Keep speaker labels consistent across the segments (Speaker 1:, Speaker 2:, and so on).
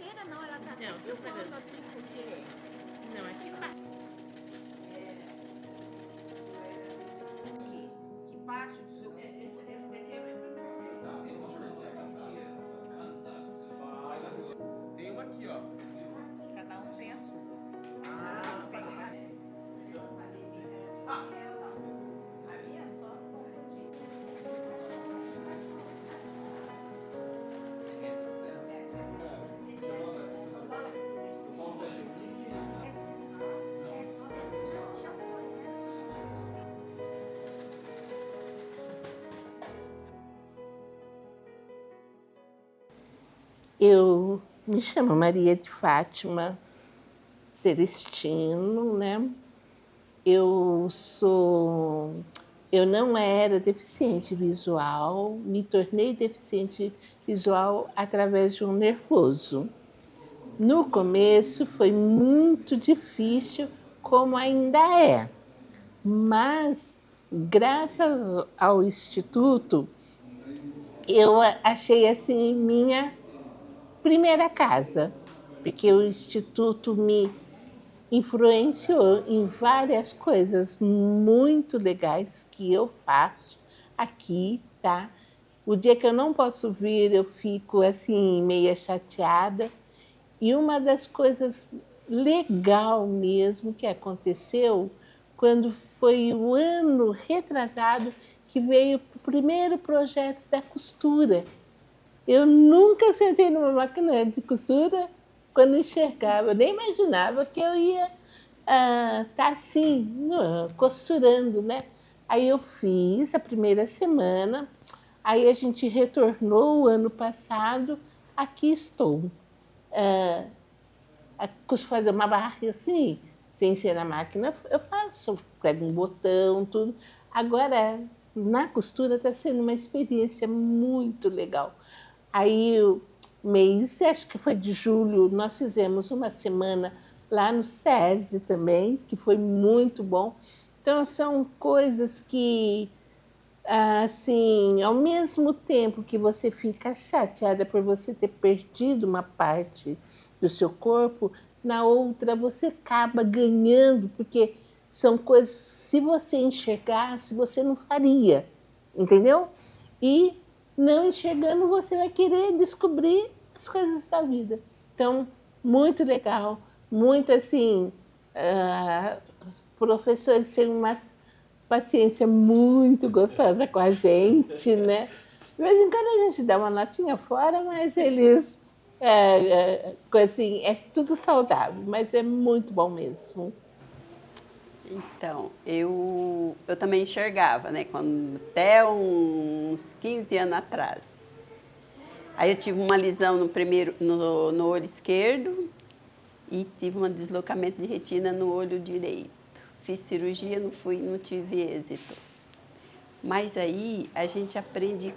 Speaker 1: inteira não, ela tá
Speaker 2: Não, tô
Speaker 1: filmando
Speaker 2: falando.
Speaker 1: aqui porque...
Speaker 2: Não, aqui embaixo.
Speaker 1: Que parte do seu...
Speaker 2: Esse daqui é meu.
Speaker 3: Tem uma aqui, ó.
Speaker 1: Cada um tem a sua.
Speaker 3: Ah,
Speaker 1: Tem. A minha é só
Speaker 2: Eu me chamo Maria de Fátima Celestino, né? Eu não era deficiente visual, me tornei deficiente visual através de um nervoso. No começo foi muito difícil, como ainda é, mas graças ao Instituto, eu achei assim minha primeira casa, porque o Instituto me influenciou em várias coisas muito legais que eu faço aqui, tá? O dia que eu não posso vir, eu fico assim, meia chateada. E uma das coisas legal mesmo que aconteceu quando foi o ano retrasado que veio o primeiro projeto da costura. Eu nunca sentei numa máquina de costura quando enxergava, eu nem imaginava que eu ia estar assim, costurando, né? Aí eu fiz a primeira semana, aí a gente retornou o ano passado, aqui estou. Fazer uma barra assim, sem ser na máquina, eu faço, prego um botão, tudo. Agora, na costura está sendo uma experiência muito legal. Aí, o mês, acho que foi de julho, nós fizemos uma semana lá no SESI também, que foi muito bom. Então, são coisas que, assim, ao mesmo tempo que você fica chateada por você ter perdido uma parte do seu corpo, na outra você acaba ganhando, porque são coisas, se você enxergasse, você não faria, entendeu? E não enxergando, você vai querer descobrir as coisas da vida. Então, muito legal, muito assim, os professores têm uma paciência muito gostosa com a gente, né? De vez em quando a gente dá uma notinha fora, mas eles, assim, é tudo saudável, mas é muito bom mesmo.
Speaker 4: Então, eu também enxergava, né? Até uns 15 anos atrás. Aí eu tive uma lesão no olho esquerdo e tive um deslocamento de retina no olho direito. Fiz cirurgia, não tive êxito. Mas aí a gente aprende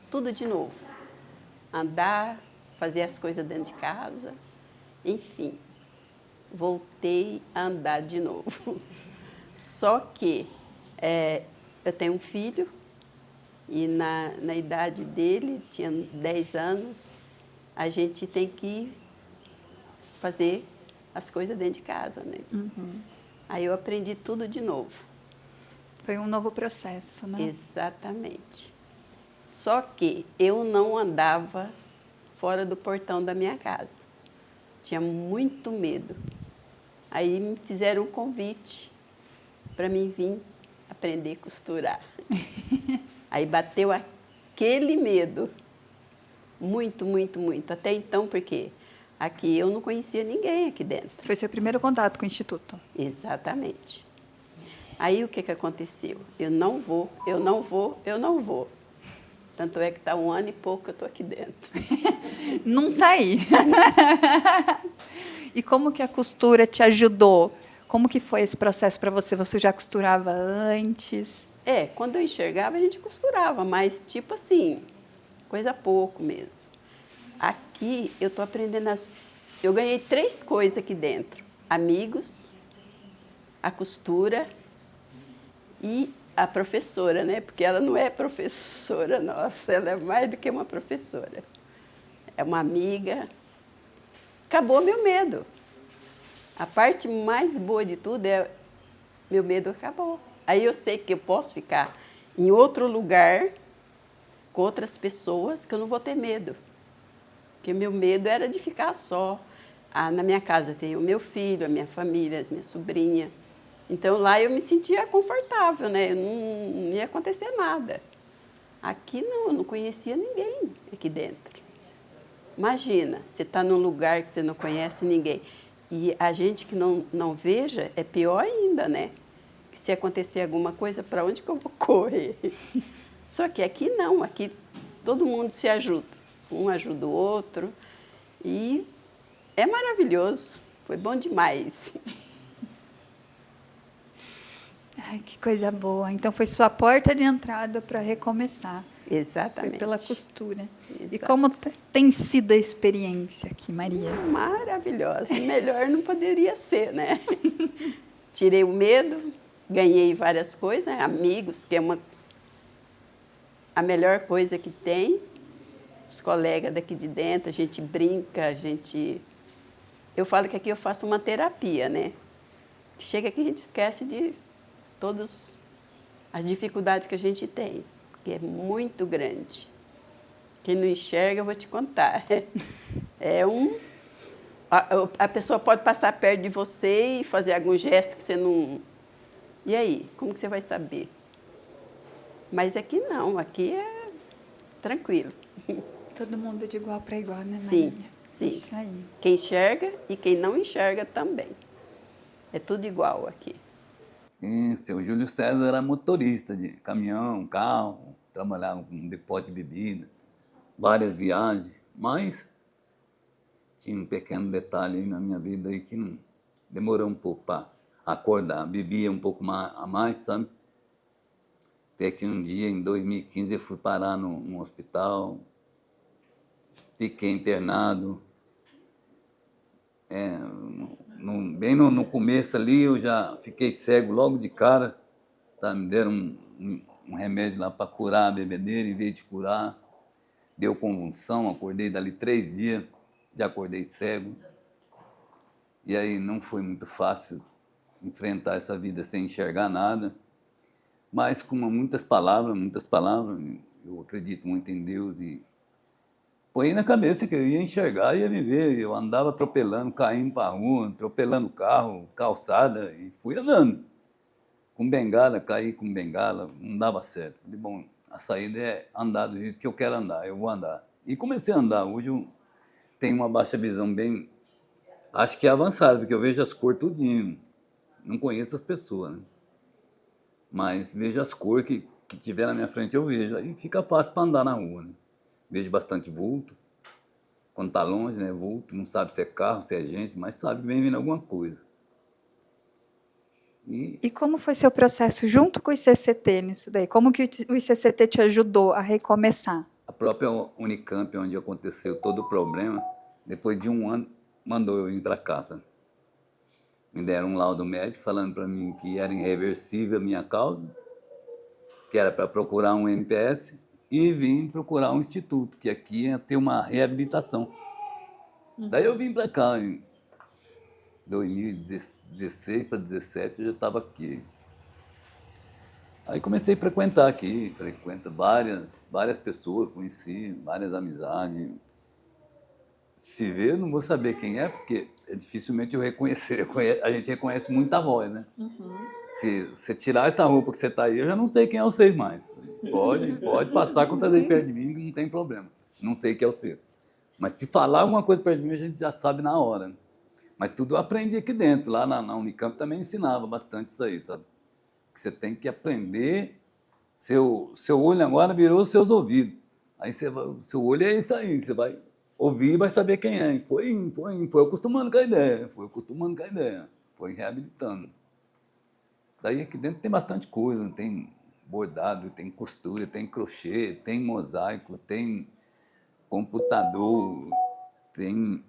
Speaker 4: tudo de novo. Andar, fazer as coisas dentro de casa, enfim. Voltei a andar de novo. Só que eu tenho um filho e na idade dele, tinha 10 anos, a gente tem que fazer as coisas dentro de casa, né?
Speaker 5: Uhum.
Speaker 4: Aí eu aprendi tudo de novo.
Speaker 5: Foi um novo processo, né?
Speaker 4: Exatamente. Só que eu não andava fora do portão da minha casa. Tinha muito medo. Aí me fizeram um convite para mim vir aprender a costurar. Aí bateu aquele medo. Muito, muito, muito. Até então, porque aqui eu não conhecia ninguém aqui dentro.
Speaker 5: Foi seu primeiro contato com o Instituto.
Speaker 4: Exatamente. Aí o que aconteceu? Eu não vou, eu não vou, eu não vou. Tanto é que está 1 ano e pouco que eu estou aqui dentro.
Speaker 5: Não saí. E como que a costura te ajudou? Como que foi esse processo para você? Você já costurava antes?
Speaker 4: Quando eu enxergava, a gente costurava, mas tipo assim, coisa pouco mesmo. Aqui eu estou aprendendo Eu ganhei 3 coisas aqui dentro. Amigos, a costura e a professora, né? Porque ela não é professora nossa, ela é mais do que uma professora. É uma amiga acabou meu medo. A parte mais boa de tudo é meu medo acabou. Aí eu sei que eu posso ficar em outro lugar com outras pessoas que eu não vou ter medo. Porque meu medo era de ficar só. Na minha casa tem o meu filho, a minha família, as minhas sobrinhas. Então lá eu me sentia confortável, né? Não ia acontecer nada. Aqui não, eu não conhecia ninguém aqui dentro. Imagina, você está num lugar que você não conhece ninguém. E a gente que não veja é pior ainda, né? Que se acontecer alguma coisa, para onde que eu vou correr? Só que aqui não, aqui todo mundo se ajuda. Um ajuda o outro. E é maravilhoso. Foi bom demais.
Speaker 5: Ai, que coisa boa. Então foi sua porta de entrada para recomeçar.
Speaker 4: Exatamente.
Speaker 5: Foi pela costura. E
Speaker 4: Exato.
Speaker 5: como tem sido a experiência aqui, Maria?
Speaker 4: Maravilhosa. Melhor não poderia ser, né? Tirei o medo, ganhei várias coisas, né? Amigos, que é a melhor coisa que tem. Os colegas daqui de dentro, a gente brinca, Eu falo que aqui eu faço uma terapia, né? Chega que a gente esquece de todas as dificuldades que a gente tem, que é muito grande. Quem não enxerga, eu vou te contar. A pessoa pode passar perto de você e fazer algum gesto que você não... E aí? Como que você vai saber? Mas aqui não, aqui é tranquilo.
Speaker 5: Todo mundo de igual para igual, né, Maria?
Speaker 4: Sim, sim.
Speaker 5: Isso aí.
Speaker 4: Quem enxerga e quem não enxerga também. É tudo igual aqui.
Speaker 6: Seu Júlio César era motorista de caminhão, carro, trabalhava com depósito de bebida, várias viagens, mas tinha um pequeno detalhe aí na minha vida aí que não demorou um pouco para acordar. Bebia um pouco a mais, sabe? Até que um dia, em 2015, eu fui parar num hospital, fiquei internado. Bem no começo ali, eu já fiquei cego logo de cara. Tá? Me deram um remédio lá para curar a bebedeira, em vez de curar. Deu convulsão, acordei dali 3 dias, já acordei cego. E aí não foi muito fácil enfrentar essa vida sem enxergar nada. Mas com muitas palavras, eu acredito muito em Deus e põe na cabeça que eu ia enxergar e ia viver. Eu andava atropelando, caindo para a rua, atropelando carro, calçada, e fui andando. Com bengala, caí com bengala, não dava certo. Falei, bom, a saída é andar do jeito que eu quero andar, eu vou andar. E comecei a andar. Hoje eu tenho uma baixa visão bem, acho que é avançada, porque eu vejo as cores tudinho. Não conheço as pessoas, né? Mas vejo as cores que tiver na minha frente, eu vejo. Aí fica fácil para andar na rua, né? Vejo bastante vulto. Quando está longe, né? Vulto, não sabe se é carro, se é gente, mas sabe que vem vindo alguma coisa.
Speaker 5: E como foi seu processo junto com o ICCT nisso daí? Como que o ICCT te ajudou a recomeçar?
Speaker 6: A própria Unicamp, onde aconteceu todo o problema, depois de 1 ano, mandou eu ir para casa. Me deram um laudo médico falando para mim que era irreversível a minha causa, que era para procurar um MPS e vim procurar um instituto, que aqui ia ter uma reabilitação. Daí eu vim para cá, em 2016 para 2017, eu já estava aqui. Aí comecei a frequentar aqui, frequento várias pessoas, conheci várias amizades. Se ver, eu não vou saber quem é, porque dificilmente eu reconhecer. A gente reconhece muita voz, né? Se você tirar essa roupa que você está aí, eu já não sei quem é você mais. Pode passar quantas vezes perto de mim, que não tem problema. Não sei quem é você. Mas se falar alguma coisa perto de mim, a gente já sabe na hora. Né? Mas tudo eu aprendi aqui dentro. Lá na Unicamp também ensinava bastante isso aí, sabe? Que você tem que aprender. Seu olho agora virou os seus ouvidos. Aí o seu olho é isso aí, você vai ouvir e vai saber quem é. Foi acostumando com a ideia, foi reabilitando. Daí aqui dentro tem bastante coisa, tem bordado, tem costura, tem crochê, tem mosaico, tem computador, tem...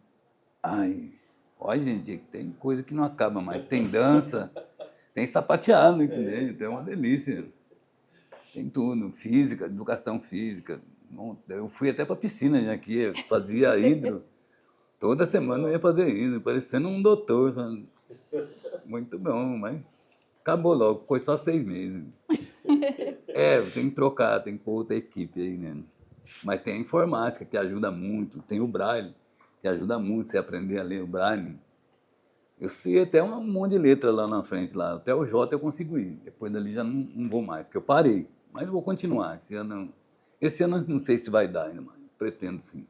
Speaker 6: Olha, gente, tem coisa que não acaba mais. Tem dança, tem sapateado aqui dentro, é uma delícia. Tem tudo, física, educação física. Eu fui até para a piscina, já que fazia hidro. Toda semana eu ia fazer isso, parecendo um doutor, sabe? Muito bom, mas acabou logo, ficou só 6 meses. Tem que trocar, tem que pôr outra equipe aí, né? Mas tem a informática, que ajuda muito, tem o Braille, que ajuda muito você aprender a ler o Braille. Eu sei até um monte de letra lá na frente, lá. Até o J eu consigo ir. Depois dali já não vou mais, porque eu parei. Mas eu vou continuar. Esse ano não sei se vai dar ainda, mas pretendo sim.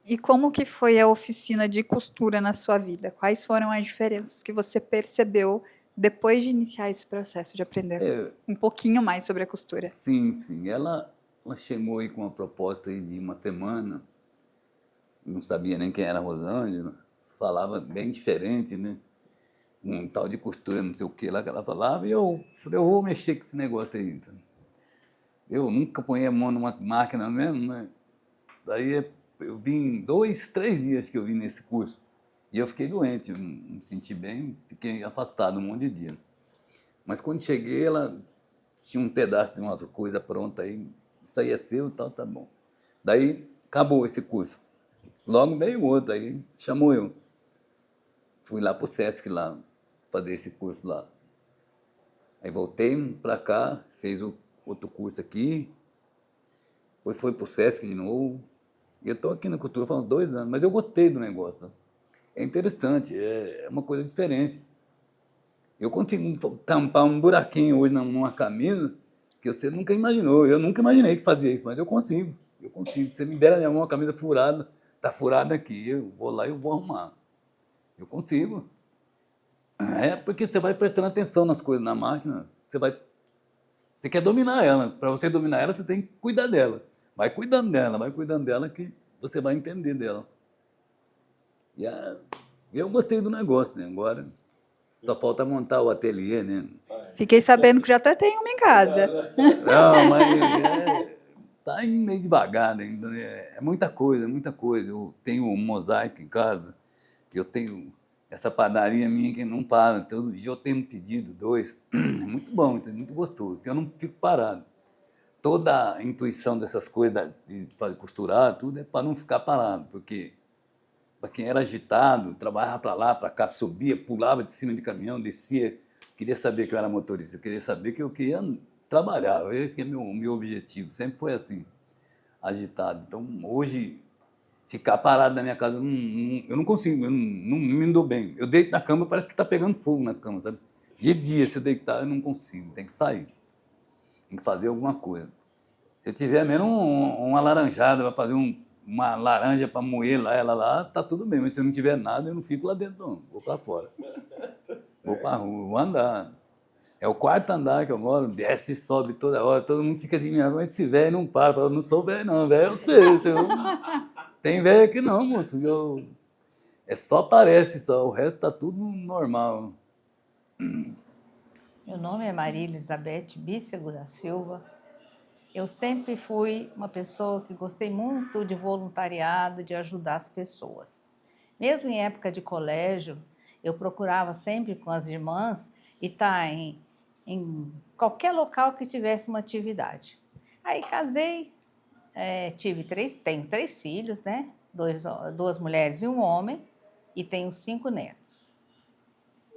Speaker 5: E como que foi a oficina de costura na sua vida? Quais foram as diferenças que você percebeu depois de iniciar esse processo de aprender um pouquinho mais sobre a costura?
Speaker 6: Sim. Ela chegou aí com uma proposta aí de uma semana. Não sabia nem quem era a Rosângela. Falava bem diferente, né? Um tal de costura, não sei o que lá que ela falava. E eu falei, eu vou mexer com esse negócio aí. Então. Eu nunca ponhei a mão numa máquina mesmo, né? Daí eu vim 2, 3 dias que eu vim nesse curso. E eu fiquei doente, eu não me senti bem, fiquei afastado um monte de dia. Mas quando cheguei, ela tinha um pedaço de uma coisa pronta aí, isso aí é seu e tal, tá bom. Daí acabou esse curso. Logo veio outro, aí chamou eu. Fui lá pro Sesc lá, fazer esse curso lá. Aí voltei para cá, fez o outro curso aqui, depois foi pro Sesc de novo. E eu estou aqui na costura faz uns 2 anos, mas eu gostei do negócio. É interessante, é uma coisa diferente. Eu consigo tampar um buraquinho hoje numa camisa que você nunca imaginou. Eu nunca imaginei que fazia isso, mas eu consigo. Se você me der na minha mão uma camisa furada, está furada aqui, eu vou lá e eu vou arrumar. Eu consigo. É porque você vai prestando atenção nas coisas na máquina, você quer dominar ela. Para você dominar ela, você tem que cuidar dela. Vai cuidando dela que você vai entender dela. E eu gostei do negócio, né? Agora só falta montar o ateliê, né?
Speaker 5: Fiquei sabendo que já até tem uma em casa.
Speaker 6: Não, mas tá indo meio devagar ainda. É muita coisa, muita coisa. Eu tenho um mosaico em casa, eu tenho essa padaria minha que não para. Todo dia eu tenho um pedido, 2. É muito bom, é muito gostoso, porque eu não fico parado. Toda a intuição dessas coisas, de costurar, tudo, é para não ficar parado, porque para quem era agitado, trabalhava para lá, para cá, subia, pulava de cima de caminhão, descia, queria saber que eu era motorista, queria saber que eu queria trabalhar, esse que é o meu objetivo, sempre foi assim, agitado. Então, hoje, ficar parado na minha casa, eu não consigo, eu não me dou bem. Eu deito na cama, parece que está pegando fogo na cama, sabe? De dia, se eu deitar, eu não consigo, tem que sair. Tem que fazer alguma coisa. Se eu tiver menos uma laranjada, vai fazer uma laranja para moer lá, ela lá, tá tudo bem. Mas se eu não tiver nada, eu não fico lá dentro, não. Vou para fora. Vou para rua, vou andar. É o 4º andar que eu moro, desce e sobe toda hora. Todo mundo fica de mim, mas esse velho não para. Eu não sou velho, não. Velho, eu sei. Tem velho aqui não, moço. Só parece, só. O resto tá tudo normal.
Speaker 1: Meu nome é Maria Elizabeth Bícego da Silva. Eu sempre fui uma pessoa que gostei muito de voluntariado, de ajudar as pessoas. Mesmo em época de colégio, eu procurava sempre com as irmãs estar em qualquer local que tivesse uma atividade. Aí casei, tenho 3 filhos, né? 2 mulheres e um homem, e tenho 5 netos.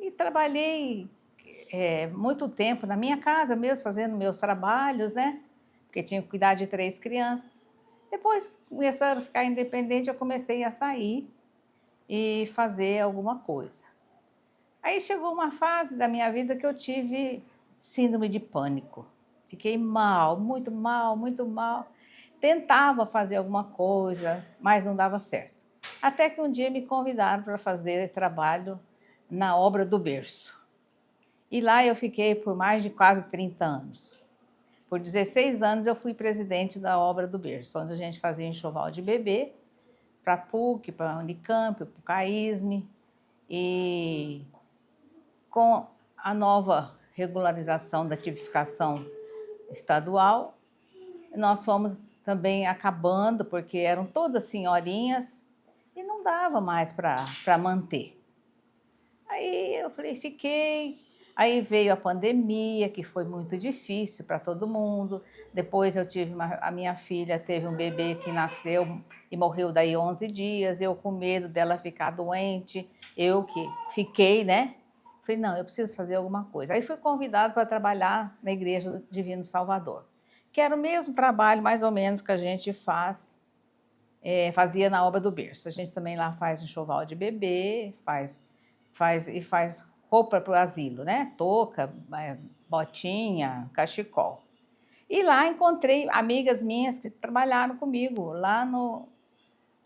Speaker 1: E trabalhei muito tempo na minha casa mesmo, fazendo meus trabalhos, né? Porque tinha que cuidar de 3 crianças. Depois, começaram a ficar independente, eu comecei a sair e fazer alguma coisa. Aí chegou uma fase da minha vida que eu tive síndrome de pânico. Fiquei mal, muito mal, muito mal. Tentava fazer alguma coisa, mas não dava certo. Até que um dia me convidaram para fazer trabalho na Obra do Berço. E lá eu fiquei por mais de quase 30 anos. Por 16 anos eu fui presidente da Obra do Berço, onde a gente fazia enxoval de bebê para a PUC, para a Unicamp, para o CAISM. E com a nova regularização da tipificação estadual, nós fomos também acabando, porque eram todas senhorinhas e não dava mais para manter. Aí eu falei, fiquei, Aí veio a pandemia, que foi muito difícil para todo mundo. Depois eu tive a minha filha teve um bebê que nasceu e morreu daí 11 dias. Eu com medo dela ficar doente, eu que fiquei, né? Falei, não, eu preciso fazer alguma coisa. Aí fui convidada para trabalhar na Igreja do Divino Salvador, que era o mesmo trabalho, mais ou menos, que a gente fazia na obra do berço. A gente também lá faz enxoval de bebê, faz roupa para o asilo, né? Touca, botinha, cachecol. E lá encontrei amigas minhas que trabalharam comigo lá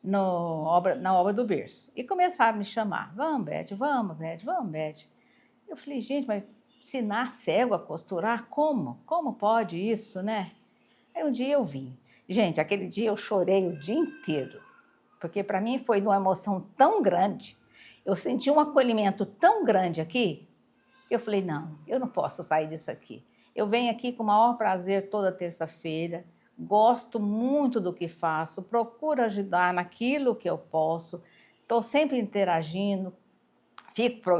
Speaker 1: na obra do berço. E começaram a me chamar. Vamos, Beth, vamos, Beth, vamos, Beth. Eu falei, gente, mas ensinar cego a costurar? Como? Como pode isso, né? Aí um dia eu vim. Gente, aquele dia eu chorei o dia inteiro, porque para mim foi uma emoção tão grande. Eu senti um acolhimento tão grande aqui, que eu falei, não, eu não posso sair disso aqui. Eu venho aqui com o maior prazer toda terça-feira, gosto muito do que faço, procuro ajudar naquilo que eu posso, estou sempre interagindo, fico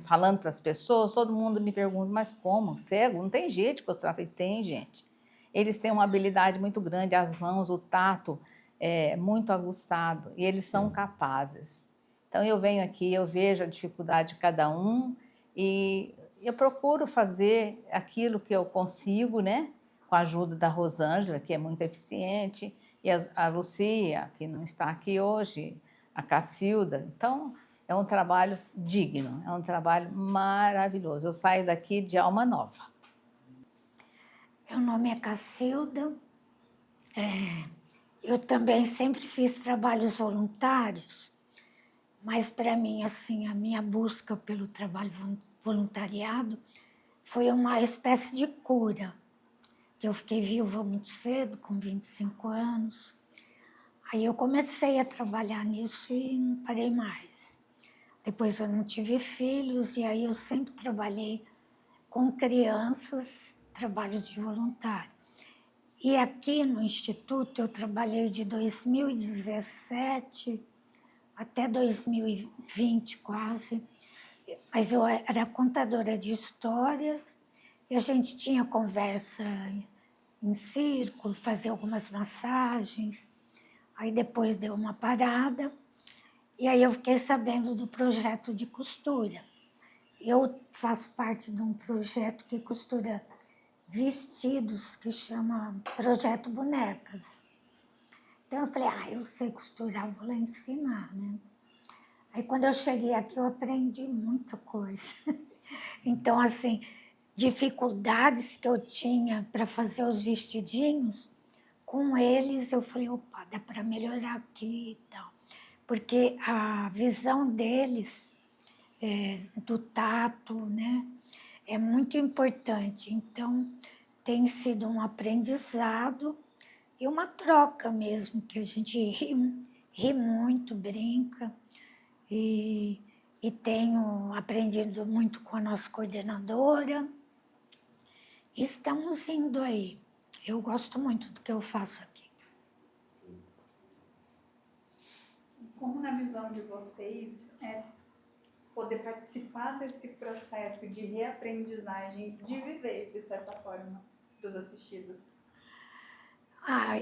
Speaker 1: falando para as pessoas, todo mundo me pergunta, mas como? Cego? Não tem jeito de costurar? Eu falei, tem, gente. Eles têm uma habilidade muito grande, as mãos, o tato é muito aguçado, e eles são capazes. Então, eu venho aqui, eu vejo a dificuldade de cada um, e eu procuro fazer aquilo que eu consigo, né? Com a ajuda da Rosângela, que é muito eficiente, e a Lucia, que não está aqui hoje, a Cacilda. Então, é um trabalho digno, é um trabalho maravilhoso. Eu saio daqui de alma nova.
Speaker 7: Meu nome é Cacilda. Eu também sempre fiz trabalhos voluntários, mas para mim, assim, a minha busca pelo trabalho voluntariado foi uma espécie de cura. Eu fiquei viúva muito cedo, com 25 anos. Aí eu comecei a trabalhar nisso e não parei mais. Depois eu não tive filhos e aí eu sempre trabalhei com crianças, trabalhos de voluntário. E aqui no Instituto eu trabalhei de 2017 até 2020 quase, mas eu era contadora de histórias e a gente tinha conversa em círculo, fazia algumas massagens, aí depois deu uma parada e aí eu fiquei sabendo do projeto de costura. Eu faço parte de um projeto que costura vestidos, que chama Projeto Bonecas. Então eu falei, eu sei costurar, vou lá ensinar, né? Aí quando eu cheguei aqui eu aprendi muita coisa. Então, assim, dificuldades que eu tinha para fazer os vestidinhos, com eles eu falei, opa, dá para melhorar aqui e tal. Porque a visão deles, do tato, né, é muito importante. Então, tem sido um aprendizado e uma troca mesmo, que a gente ri muito, brinca. E tenho aprendido muito com a nossa coordenadora. Estamos indo aí. Eu gosto muito do que eu faço aqui.
Speaker 5: Como na visão de vocês é poder participar desse processo de reaprendizagem, de viver, de certa forma, dos assistidos?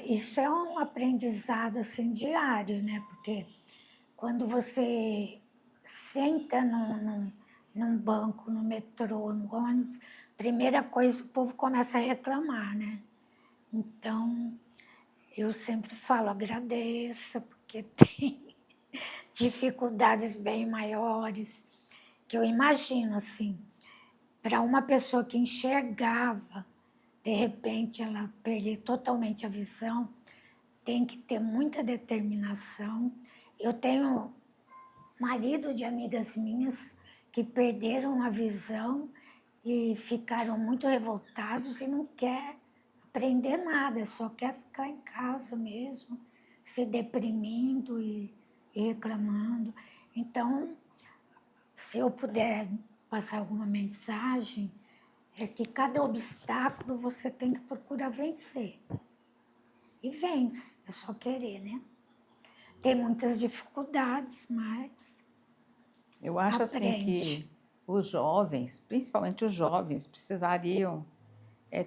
Speaker 7: Isso é um aprendizado assim, diário, né? Porque quando você senta num banco, no metrô, no ônibus, primeira coisa o povo começa a reclamar, né? Então, eu sempre falo, agradeça, porque tem dificuldades bem maiores, que eu imagino, assim, para uma pessoa que enxergava, de repente ela perder totalmente a visão, tem que ter muita determinação. Eu tenho marido de amigas minhas que perderam a visão e ficaram muito revoltados e não quer aprender nada, só quer ficar em casa mesmo, se deprimindo e reclamando. Então, se eu puder passar alguma mensagem, é que cada obstáculo você tem que procurar vencer. E vence, é só querer, né? Tem muitas dificuldades, mas
Speaker 1: Eu acho assim
Speaker 7: aprende.
Speaker 1: que os jovens, principalmente os jovens, precisariam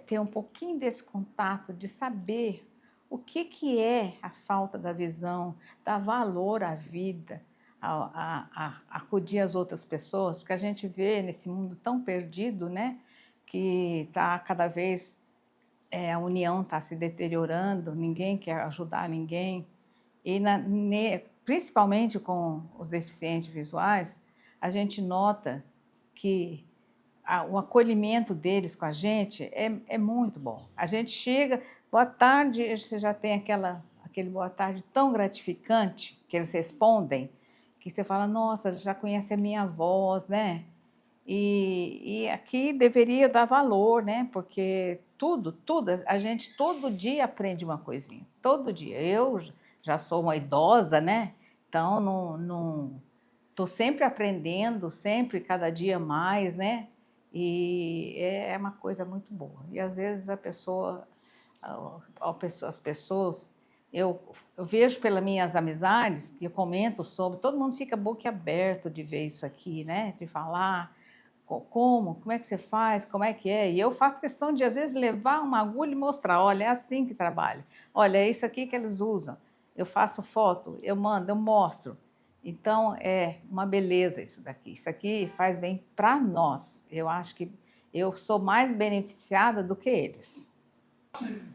Speaker 1: ter um pouquinho desse contato, de saber o que é a falta da visão, dar valor à vida, a acudir às outras pessoas, porque a gente vê nesse mundo tão perdido, né, que está cada vez, a união está se deteriorando, ninguém quer ajudar ninguém, e principalmente com os deficientes visuais, a gente nota que o acolhimento deles com a gente é muito bom. A gente chega, boa tarde, você já tem aquele boa tarde tão gratificante que eles respondem, que você fala, nossa, já conhece a minha voz, né? E aqui deveria dar valor, né? Porque tudo, a gente todo dia aprende uma coisinha, todo dia. Eu já sou uma idosa, né? Então, não estou sempre aprendendo, sempre, cada dia mais, né? E é uma coisa muito boa. E às vezes as pessoas, eu vejo pelas minhas amizades, que eu comento sobre, todo mundo fica boquiaberto de ver isso aqui, né? De falar como é que você faz, como é que é. E eu faço questão de, às vezes, levar uma agulha e mostrar, olha, é assim que trabalha. Olha, é isso aqui que eles usam. Eu faço foto, eu mando, eu mostro. Então, é uma beleza isso daqui. Isso aqui faz bem para nós. Eu acho que eu sou mais beneficiada do que eles.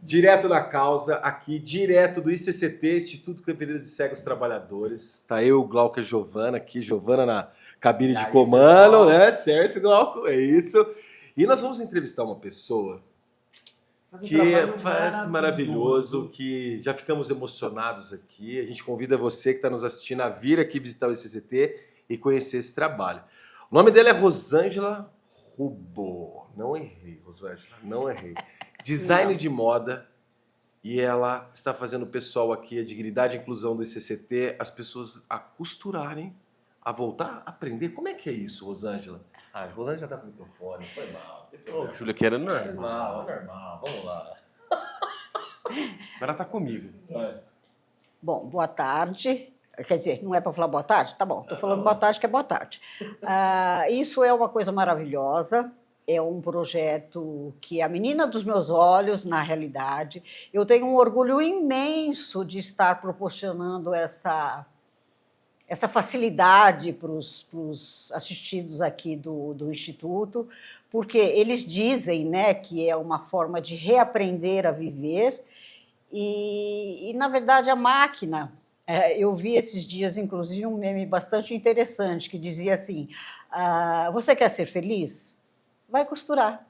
Speaker 3: Direto da causa, aqui, direto do ICCT, Instituto Campineiro de Cegos Trabalhadores. Tá eu, Glauco e Giovana aqui, Giovana na cabine de comando, né? Certo, Glauco? É isso. E nós vamos entrevistar uma pessoa que faz maravilhoso, que já ficamos emocionados aqui. A gente convida você que está nos assistindo a vir aqui visitar o ICCT e conhecer esse trabalho. O nome dela é Rosângela Rubo. Não errei, Rosângela, não errei. Design de moda, e ela está fazendo o pessoal aqui, a dignidade e inclusão do ICCT, as pessoas a costurarem, a voltar a aprender. Como é que é isso, Rosângela? Ah, a Rosângela está com o microfone, foi mal.
Speaker 8: Ô, Júlio, que era normal.
Speaker 3: Normal, vamos lá. Agora tá comigo.
Speaker 9: Bom, boa tarde. Quer dizer, não é para falar boa tarde? Tá bom, estou falando boa tarde, que é boa tarde. Isso é uma coisa maravilhosa. É um projeto que é a menina dos meus olhos, na realidade. Eu tenho um orgulho imenso de estar proporcionando essa facilidade para os assistidos aqui do Instituto, porque eles dizem, né, que é uma forma de reaprender a viver e na verdade, a máquina... eu vi esses dias, inclusive, um meme bastante interessante que dizia assim, você quer ser feliz? Vai costurar.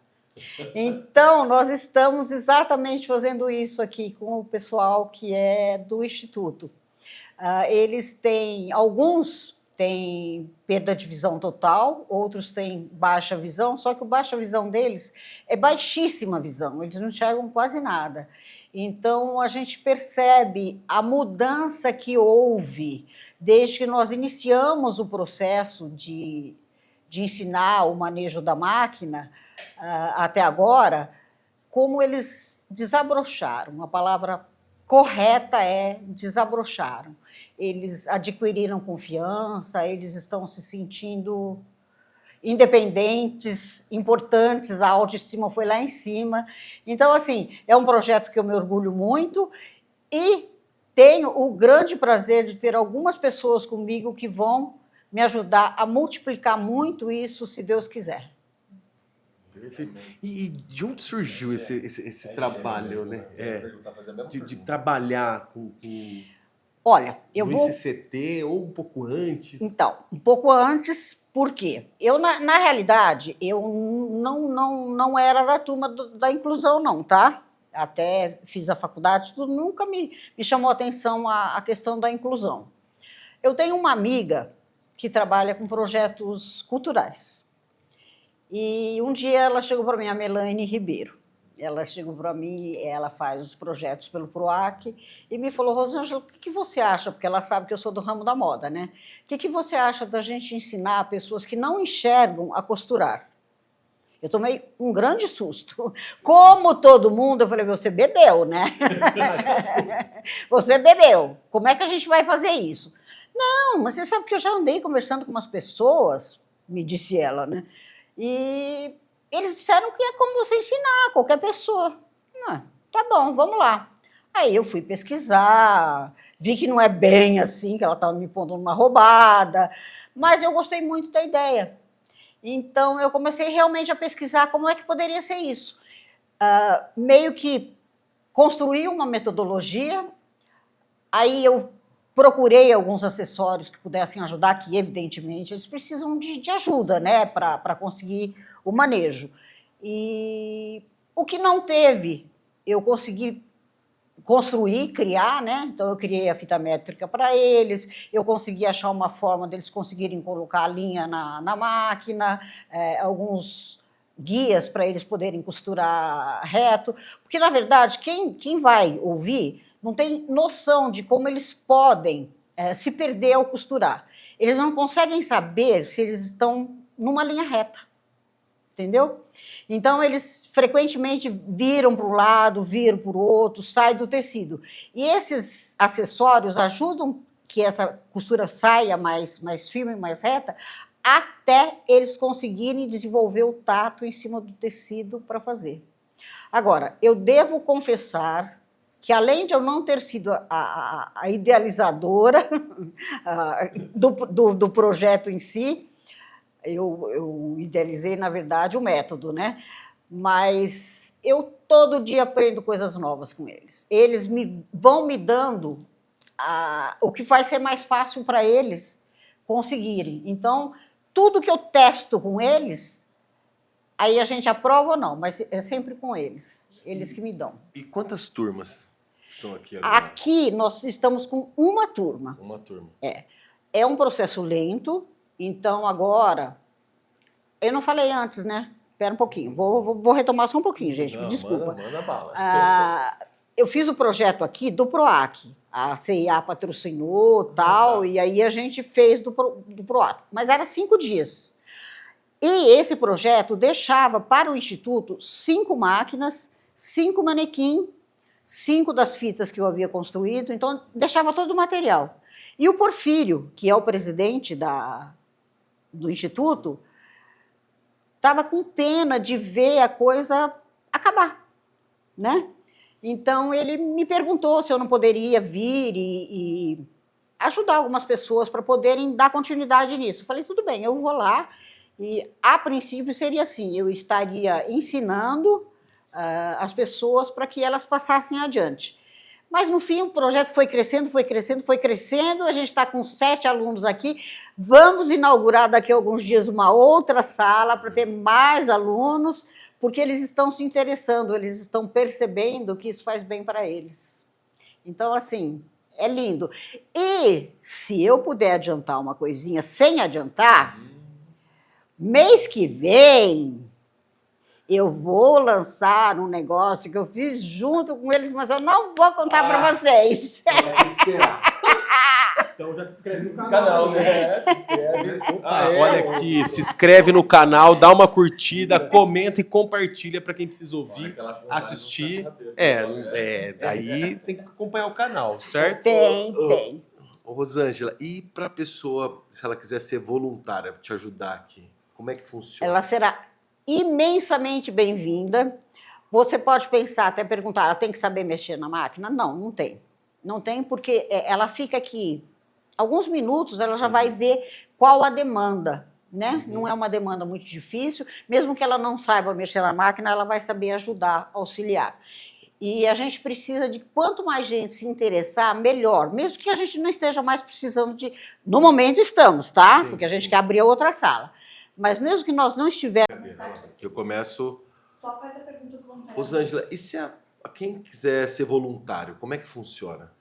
Speaker 9: Então, nós estamos exatamente fazendo isso aqui com o pessoal que é do Instituto. Eles têm, alguns têm perda de visão total, outros têm baixa visão, só que a baixa visão deles é baixíssima visão, eles não enxergam quase nada. Então, a gente percebe a mudança que houve desde que nós iniciamos o processo de ensinar o manejo da máquina até agora, como eles desabrocharam. A palavra correta é desabrocharam. Eles adquiriram confiança, eles estão se sentindo independentes, importantes, a autoestima foi lá em cima. Então, assim, é um projeto que eu me orgulho muito e tenho o grande prazer de ter algumas pessoas comigo que vão me ajudar a multiplicar muito isso, se Deus quiser.
Speaker 3: Perfeito. E de onde surgiu esse trabalho, né? De trabalhar com
Speaker 9: Olha, eu
Speaker 3: no
Speaker 9: vou...
Speaker 3: ICCT ou um pouco antes?
Speaker 9: Então, um pouco antes, por quê? Eu, na realidade, eu não era da turma da inclusão, não, tá? Até fiz a faculdade, tudo, nunca me chamou a atenção a questão da inclusão. Eu tenho uma amiga que trabalha com projetos culturais. E um dia ela chegou para mim, a Melanie Ribeiro. Ela chegou para mim, ela faz os projetos pelo PROAC, e me falou, Rosângela, o que você acha? Porque ela sabe que eu sou do ramo da moda, né? O que você acha da gente ensinar pessoas que não enxergam a costurar? Eu tomei um grande susto. Como todo mundo, eu falei, você bebeu, né? Você bebeu. Como é que a gente vai fazer isso? Não, mas você sabe que eu já andei conversando com umas pessoas me disse ela, né? E eles disseram que é como você ensinar qualquer pessoa. Tá bom, vamos lá. Aí eu fui pesquisar, vi que não é bem assim, que ela estava me pondo numa roubada, mas eu gostei muito da ideia. Então, eu comecei realmente a pesquisar como é que poderia ser isso. Meio que construí uma metodologia, aí eu procurei alguns acessórios que pudessem ajudar, que evidentemente eles precisam de ajuda, né, para conseguir o manejo. E o que não teve, eu consegui construir, criar, né? Então eu criei a fita métrica para eles, eu consegui achar uma forma deles conseguirem colocar a linha na máquina, alguns guias para eles poderem costurar reto, porque na verdade quem vai ouvir não tem noção de como eles podem se perder ao costurar. Eles não conseguem saber se eles estão numa linha reta. Entendeu? Então, eles frequentemente viram para um lado, viram para o outro, saem do tecido. E esses acessórios ajudam que essa costura saia mais firme, mais reta, até eles conseguirem desenvolver o tato em cima do tecido para fazer. Agora, eu devo confessar que, além de eu não ter sido a idealizadora do projeto em si, eu idealizei, na verdade, o método, né? Mas eu todo dia aprendo coisas novas com eles. Eles vão me dando o que vai ser mais fácil para eles conseguirem. Então, tudo que eu testo com eles, aí a gente aprova ou não, mas é sempre com eles. Eles que me dão.
Speaker 3: E quantas turmas estão aqui agora?
Speaker 9: Aqui nós estamos com uma turma.
Speaker 3: Uma turma.
Speaker 9: É um processo lento. Então, agora, eu não falei antes, né? Espera um pouquinho, vou retomar só um pouquinho, gente, me desculpa.
Speaker 3: Manda bala.
Speaker 9: Eu fiz o projeto aqui do PROAC, a CIA patrocinou, tal, e aí a gente fez do PROAC, mas era 5 dias. E esse projeto deixava para o Instituto 5 máquinas, 5 manequim, 5 das fitas que eu havia construído, então deixava todo o material. E o Porfírio, que é o presidente do Instituto, estava com pena de ver a coisa acabar, né? Então, ele me perguntou se eu não poderia vir e ajudar algumas pessoas para poderem dar continuidade nisso. Eu falei, tudo bem, eu vou lá. E, a princípio, seria assim, eu estaria ensinando as pessoas para que elas passassem adiante. Mas, no fim, o projeto foi crescendo, a gente está com 7 alunos aqui, vamos inaugurar daqui a alguns dias uma outra sala para ter mais alunos, porque eles estão se interessando, eles estão percebendo que isso faz bem para eles. Então, assim, é lindo. E, se eu puder adiantar uma coisinha sem adiantar, mês que vem eu vou lançar um negócio que eu fiz junto com eles, mas eu não vou contar para vocês.
Speaker 8: Então já se inscreve no canal,
Speaker 3: né? Se inscreve.
Speaker 8: Olha aqui, se inscreve no canal, dá uma curtida, comenta e compartilha para quem precisa ouvir, assistir. Daí tem que acompanhar o canal, certo?
Speaker 9: Tem.
Speaker 3: Ô, Rosângela, e para a pessoa, se ela quiser ser voluntária, te ajudar aqui, como é que funciona?
Speaker 9: Ela será imensamente bem-vinda. Você pode pensar, até perguntar, ela tem que saber mexer na máquina? Não, não tem. Não tem, porque ela fica aqui alguns minutos, ela já vai ver qual a demanda, né? Não é uma demanda muito difícil, mesmo que ela não saiba mexer na máquina, ela vai saber ajudar, auxiliar. E a gente precisa de quanto mais gente se interessar, melhor, mesmo que a gente não esteja mais precisando de... No momento estamos, tá?
Speaker 3: Sim,
Speaker 9: porque a gente quer abrir outra sala. Mas mesmo que nós não estivermos...
Speaker 3: Eu começo...
Speaker 5: Só faz a pergunta voluntária.
Speaker 3: Rosângela, e se quem quiser ser voluntário, como é que funciona?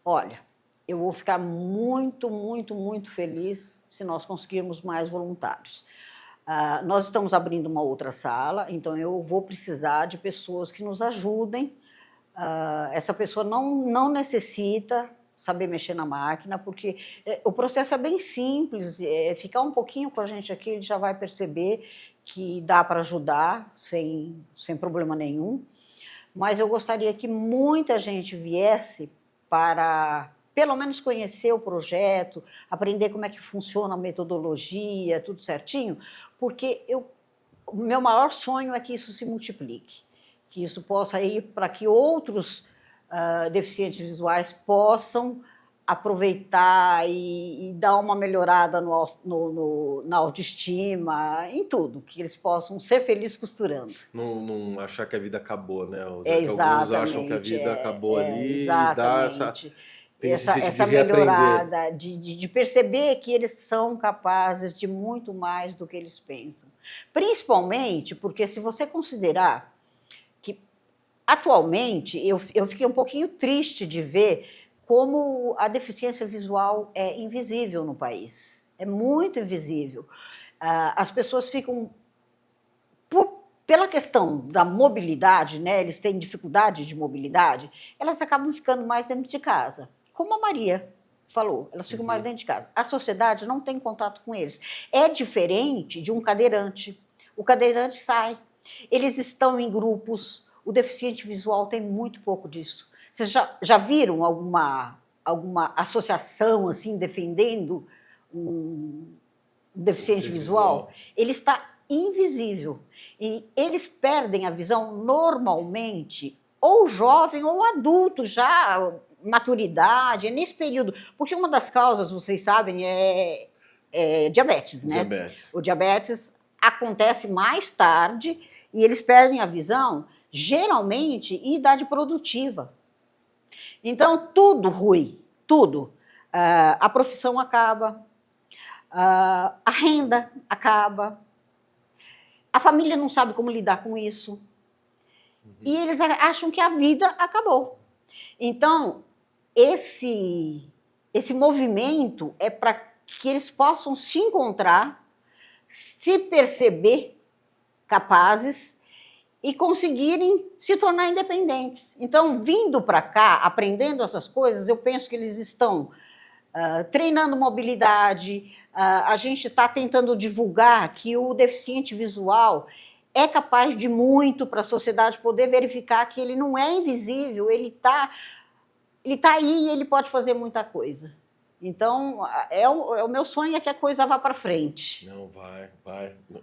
Speaker 9: Olha, eu vou ficar muito, muito, muito feliz se nós conseguirmos mais voluntários. Nós estamos abrindo uma outra sala, então eu vou precisar de pessoas que nos ajudem. Essa pessoa não necessita saber mexer na máquina, porque o processo é bem simples, ficar um pouquinho com a gente aqui, ele já vai perceber que dá para ajudar sem problema nenhum. Mas eu gostaria que muita gente viesse para pelo menos conhecer o projeto, aprender como é que funciona a metodologia, tudo certinho, porque o meu maior sonho é que isso se multiplique, que isso possa ir para que outros deficientes visuais possam aproveitar e dar uma melhorada na autoestima, em tudo, que eles possam ser felizes costurando.
Speaker 3: Não achar que a vida acabou, né?
Speaker 9: Exatamente.
Speaker 3: Alguns acham que a vida acabou ali
Speaker 9: exatamente.
Speaker 3: e dá
Speaker 9: essa melhorada, de perceber que eles são capazes de muito mais do que eles pensam. Principalmente porque, se você considerar que, atualmente, eu fiquei um pouquinho triste de ver como a deficiência visual é invisível no país. É muito invisível. As pessoas ficam... Pela questão da mobilidade, né, eles têm dificuldade de mobilidade, elas acabam ficando mais dentro de casa. Como a Maria falou, elas ficam mais dentro de casa. A sociedade não tem contato com eles. É diferente de um cadeirante. O cadeirante sai. Eles estão em grupos. O deficiente visual tem muito pouco disso. Vocês já viram alguma associação assim defendendo um deficiente visual? Ele está invisível. E eles perdem a visão normalmente, ou jovem ou adulto, já maturidade, é nesse período. Porque uma das causas, vocês sabem, é diabetes, né?
Speaker 3: Diabetes.
Speaker 9: O diabetes acontece mais tarde e eles perdem a visão, geralmente, em idade produtiva. Então, tudo ruim, tudo. A profissão acaba, a renda acaba, a família não sabe como lidar com isso. E eles acham que a vida acabou. Então, esse movimento é para que eles possam se encontrar, se perceber capazes e conseguirem se tornar independentes. Então, vindo para cá, aprendendo essas coisas, eu penso que eles estão treinando mobilidade, a gente está tentando divulgar que o deficiente visual é capaz de muito para a sociedade poder verificar que ele não é invisível, ele tá aí e ele pode fazer muita coisa. Então, o meu sonho é que a coisa vá para frente.
Speaker 3: Não, vai. Não.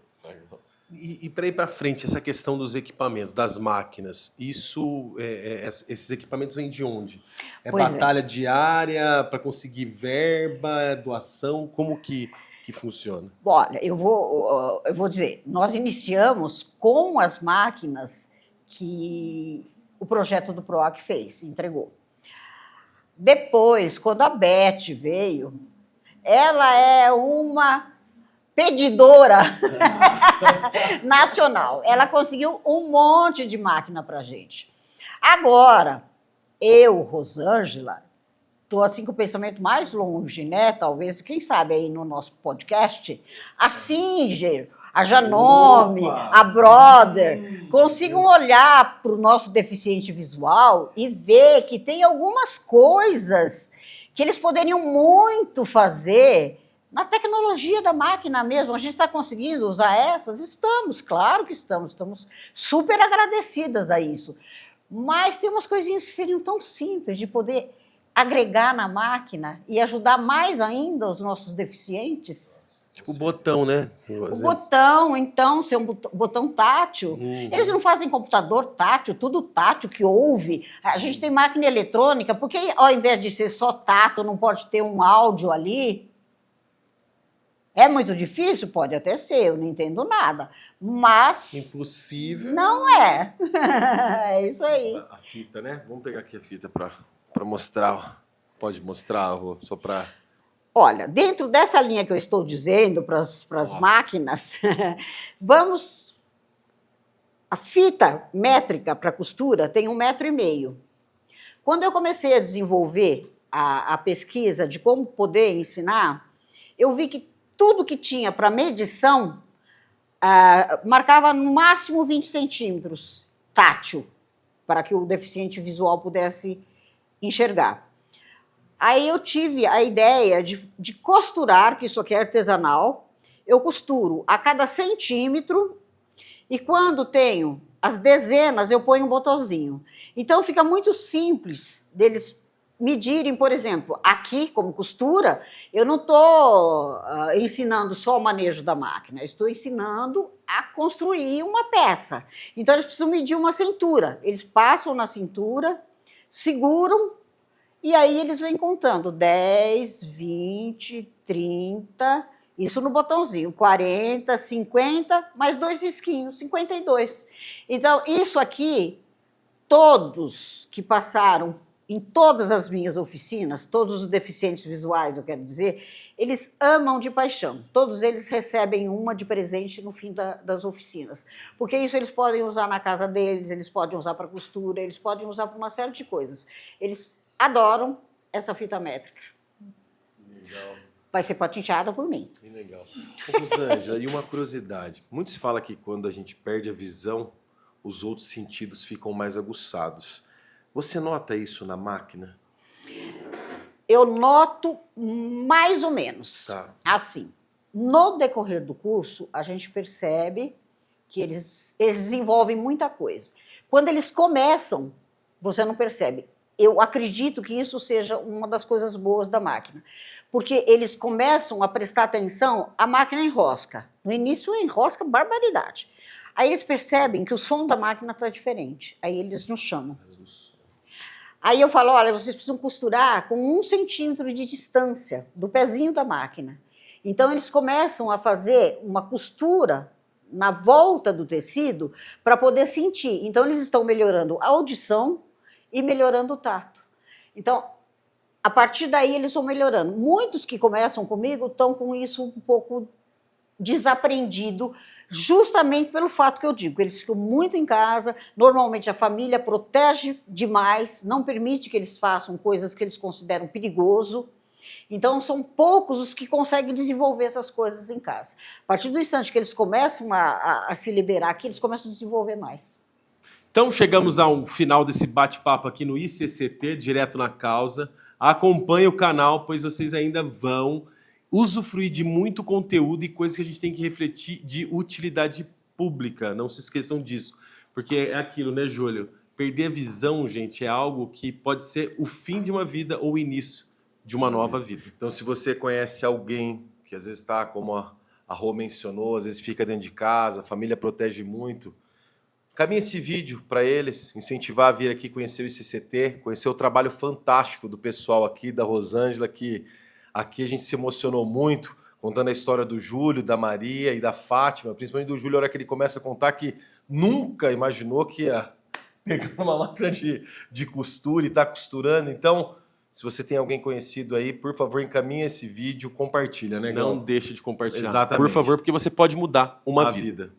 Speaker 8: E para ir para frente, essa questão dos equipamentos, das máquinas, esses equipamentos vêm de onde? Batalha diária para conseguir verba, doação? Como que funciona?
Speaker 9: Olha, eu vou dizer, nós iniciamos com as máquinas que o projeto do PROAC fez, entregou. Depois, quando a Beth veio, ela é uma pedidora nacional. Ela conseguiu um monte de máquina para a gente. Agora, eu, Rosângela, estou assim com o pensamento mais longe, né? Talvez, quem sabe aí no nosso podcast, a Singer, a Janome, a Brother, consigam olhar para o nosso deficiente visual e ver que tem algumas coisas que eles poderiam muito fazer na tecnologia da máquina mesmo. A gente está conseguindo usar essas? Estamos, claro que estamos super agradecidas a isso. Mas tem umas coisinhas que seriam tão simples de poder agregar na máquina e ajudar mais ainda os nossos deficientes.
Speaker 8: Tipo o botão, né?
Speaker 9: O botão, então, ser um botão tátil. Eles não fazem computador tátil, tudo tátil que ouve. A gente tem máquina eletrônica, porque ao invés de ser só tato, não pode ter um áudio ali? É muito difícil? Pode até ser, eu não entendo nada. Mas...
Speaker 8: impossível.
Speaker 9: Não é. É isso aí.
Speaker 3: A fita, né? Vamos pegar aqui a fita para mostrar. Pode mostrar, Rô, só para...
Speaker 9: Olha, dentro dessa linha que eu estou dizendo para as máquinas, vamos... A fita métrica para costura tem 1,5 metro. Quando eu comecei a desenvolver a pesquisa de como poder ensinar, eu vi que tudo que tinha para medição marcava no máximo 20 centímetros tátil, para que o deficiente visual pudesse enxergar. Aí eu tive a ideia de costurar, que isso aqui é artesanal, eu costuro a cada centímetro e quando tenho as dezenas eu ponho um botãozinho. Então fica muito simples deles medirem, por exemplo, aqui, como costura, eu não estou ensinando só o manejo da máquina, eu estou ensinando a construir uma peça. Então, eles precisam medir uma cintura. Eles passam na cintura, seguram, e aí eles vêm contando 10, 20, 30, isso no botãozinho, 40, 50, mais 2 risquinhos, 52. Então, isso aqui, todos que passaram em todas as minhas oficinas, todos os deficientes visuais, eu quero dizer, eles amam de paixão. Todos eles recebem uma de presente no fim das oficinas. Porque isso eles podem usar na casa deles, eles podem usar para costura, eles podem usar para uma série de coisas. Eles adoram essa fita métrica.
Speaker 3: Legal.
Speaker 9: Vai ser patenteada por mim.
Speaker 3: Que legal. Ô, Rosângela, e uma curiosidade. Muito se fala que quando a gente perde a visão, os outros sentidos ficam mais aguçados. Você nota isso na máquina?
Speaker 9: Eu noto mais ou menos.
Speaker 3: Tá.
Speaker 9: Assim, no decorrer do curso, a gente percebe que eles desenvolvem muita coisa. Quando eles começam, você não percebe. Eu acredito que isso seja uma das coisas boas da máquina, porque eles começam a prestar atenção, a máquina enrosca. No início enrosca barbaridade. Aí eles percebem que o som da máquina está diferente. Aí eles nos chamam. Aí eu falo, olha, vocês precisam costurar com 1 centímetro de distância do pezinho da máquina. Então eles começam a fazer uma costura na volta do tecido para poder sentir. Então eles estão melhorando a audição e melhorando o tato. Então, a partir daí eles vão melhorando. Muitos que começam comigo estão com isso um pouco desaprendido, justamente pelo fato que eu digo, eles ficam muito em casa, normalmente a família protege demais, não permite que eles façam coisas que eles consideram perigoso. Então, são poucos os que conseguem desenvolver essas coisas em casa. A partir do instante que eles começam a se liberar aqui, eles começam a desenvolver mais.
Speaker 8: Então, chegamos ao final desse bate-papo aqui no ICCT, Direto na Causa. Acompanhe o canal, pois vocês ainda vão usufruir de muito conteúdo e coisas que a gente tem que refletir de utilidade pública. Não se esqueçam disso. Porque é aquilo, né, Júlio? Perder a visão, gente, é algo que pode ser o fim de uma vida ou o início de uma nova vida.
Speaker 3: Então, se você conhece alguém que às vezes está, como a Rô mencionou, às vezes fica dentro de casa, a família protege muito, caminhe esse vídeo para eles, incentivar a vir aqui conhecer o ICCT, conhecer o trabalho fantástico do pessoal aqui, da Rosângela, que aqui a gente se emocionou muito, contando a história do Júlio, da Maria e da Fátima, principalmente do Júlio, a hora que ele começa a contar que nunca imaginou que ia pegar uma máquina de costura e estar costurando. Então, se você tem alguém conhecido aí, por favor, encaminhe esse vídeo, compartilha, né?
Speaker 8: Não deixe de compartilhar.
Speaker 3: Exatamente.
Speaker 8: Por favor, porque você pode mudar uma vida.